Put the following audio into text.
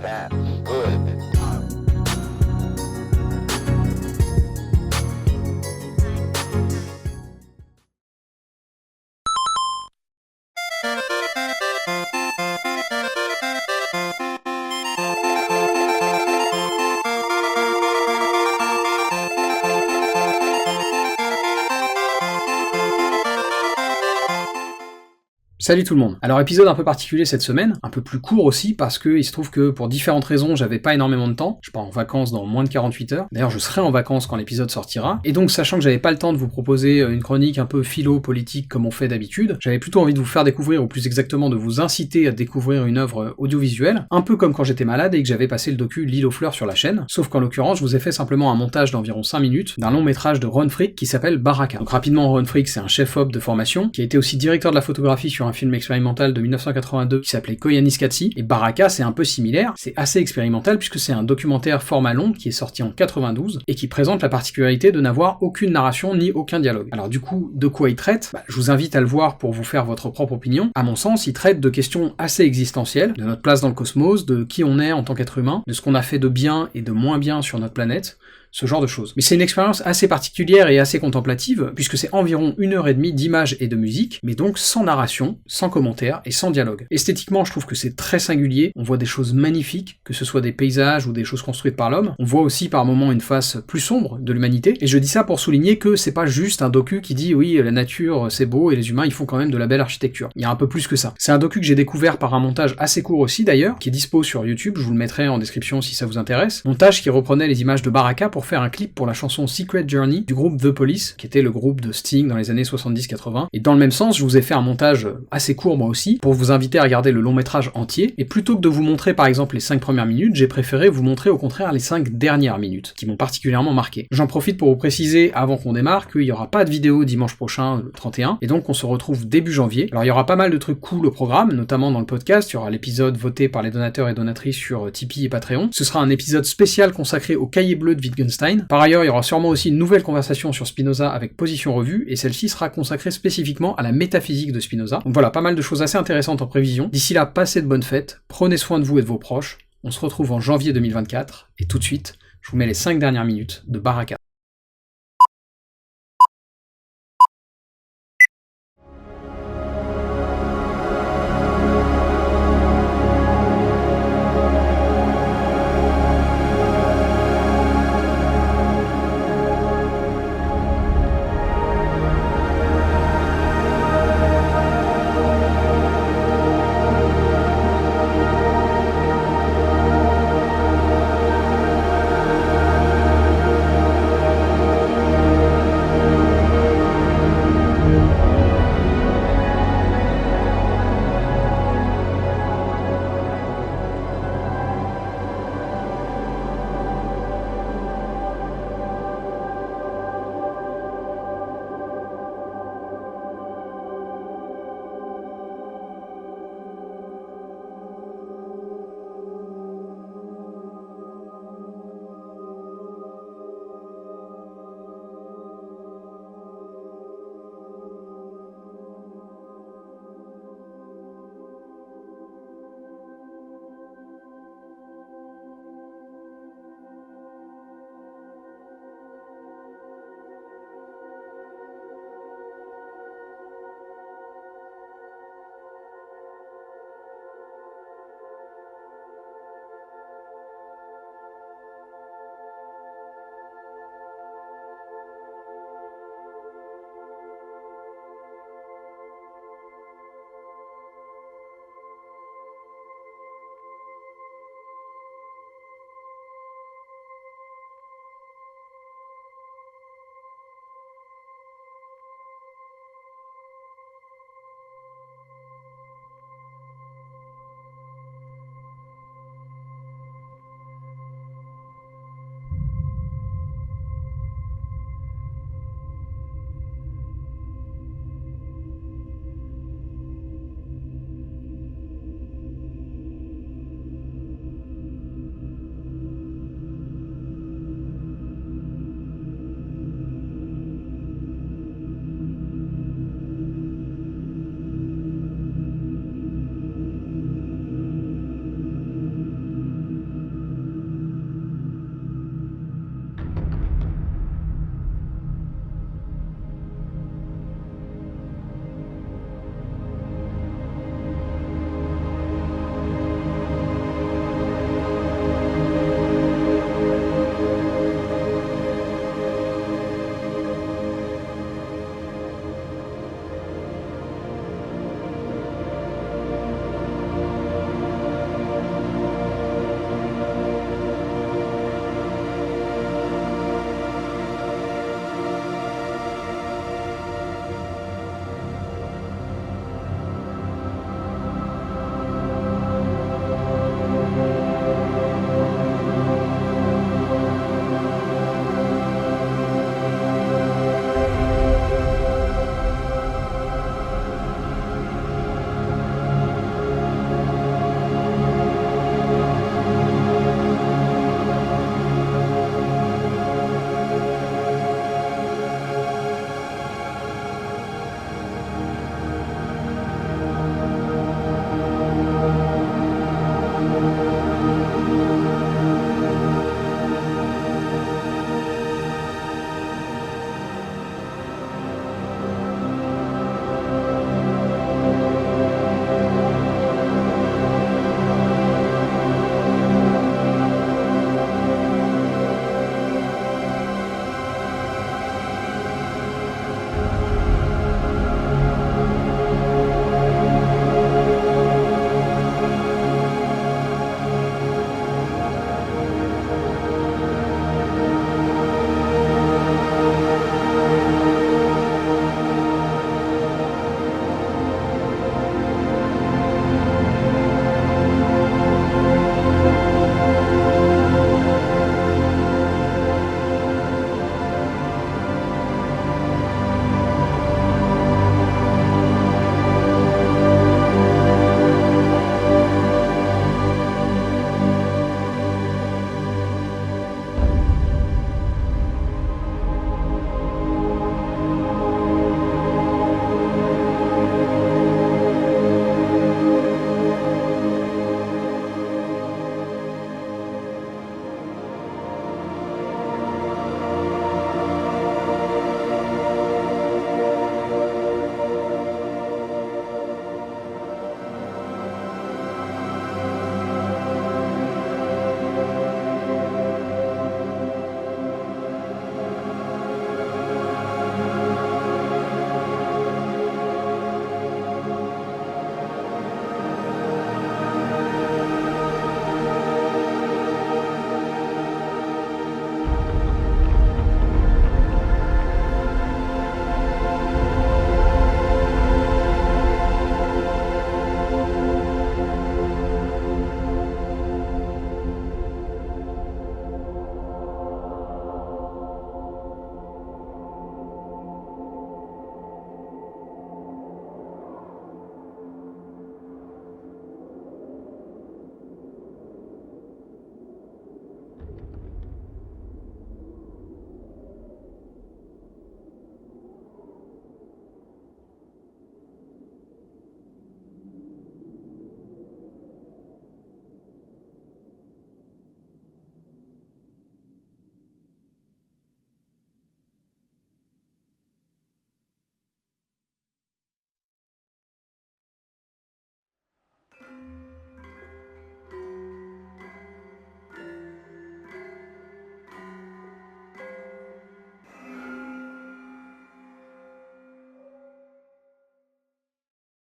that good. Salut tout le monde. Alors épisode un peu particulier cette semaine, un peu plus court aussi parce que il se trouve que pour différentes raisons j'avais pas énormément de temps, je pars en vacances dans moins de 48 heures, d'ailleurs je serai en vacances quand l'épisode sortira, et donc sachant que j'avais pas le temps de vous proposer une chronique un peu philo-politique comme on fait d'habitude, j'avais plutôt envie de vous faire découvrir, ou plus exactement de vous inciter à découvrir une œuvre audiovisuelle, un peu comme quand j'étais malade et que j'avais passé le docu L'île aux fleurs sur la chaîne, sauf qu'en l'occurrence je vous ai fait simplement un montage d'environ 5 minutes d'un long métrage de Ron Frick qui s'appelle Baraka. Donc rapidement, Ron Frick c'est un chef-op de formation, qui a été aussi directeur de la photographie sur un film expérimental de 1982 qui s'appelait Koyaanisqatsi, et Baraka c'est un peu similaire, c'est assez expérimental puisque c'est un documentaire format long qui est sorti en 92 et qui présente la particularité de n'avoir aucune narration ni aucun dialogue. Alors du coup, de quoi il traite ? Je vous invite à le voir pour vous faire votre propre opinion. À mon sens, il traite de questions assez existentielles, de notre place dans le cosmos, de qui on est en tant qu'être humain, de ce qu'on a fait de bien et de moins bien sur notre planète, ce genre de choses. Mais c'est une expérience assez particulière et assez contemplative, puisque c'est environ 1h30 d'images et de musique, mais donc sans narration, sans commentaire et sans dialogue. Esthétiquement, je trouve que c'est très singulier, on voit des choses magnifiques, que ce soit des paysages ou des choses construites par l'homme, on voit aussi par moments une face plus sombre de l'humanité, et je dis ça pour souligner que c'est pas juste un docu qui dit oui, la nature c'est beau et les humains ils font quand même de la belle architecture. Il y a un peu plus que ça. C'est un docu que j'ai découvert par un montage assez court aussi d'ailleurs, qui est dispo sur YouTube, je vous le mettrai en description si ça vous intéresse. Montage qui reprenait les images de Baraka pour faire un clip pour la chanson Secret Journey du groupe The Police, qui était le groupe de Sting dans les années 70-80. Et dans le même sens, je vous ai fait un montage assez court moi aussi, pour vous inviter à regarder le long métrage entier, et plutôt que de vous montrer par exemple les 5 premières minutes, j'ai préféré vous montrer au contraire les 5 dernières minutes, qui m'ont particulièrement marqué. J'en profite pour vous préciser, avant qu'on démarre, qu'il y aura pas de vidéo dimanche prochain, le 31, et donc on se retrouve début janvier. Alors il y aura pas mal de trucs cool au programme, notamment dans le podcast, il y aura l'épisode voté par les donateurs et donatrices sur Tipeee et Patreon. Ce sera un épisode spécial consacré au cahier bleu de Wittgenstein. Par ailleurs, il y aura sûrement aussi une nouvelle conversation sur Spinoza avec Position Revue, et celle-ci sera consacrée spécifiquement à la métaphysique de Spinoza. Donc voilà, pas mal de choses assez intéressantes en prévision. D'ici là, passez de bonnes fêtes, prenez soin de vous et de vos proches, on se retrouve en janvier 2024, et tout de suite, je vous mets les 5 dernières minutes de Baraka.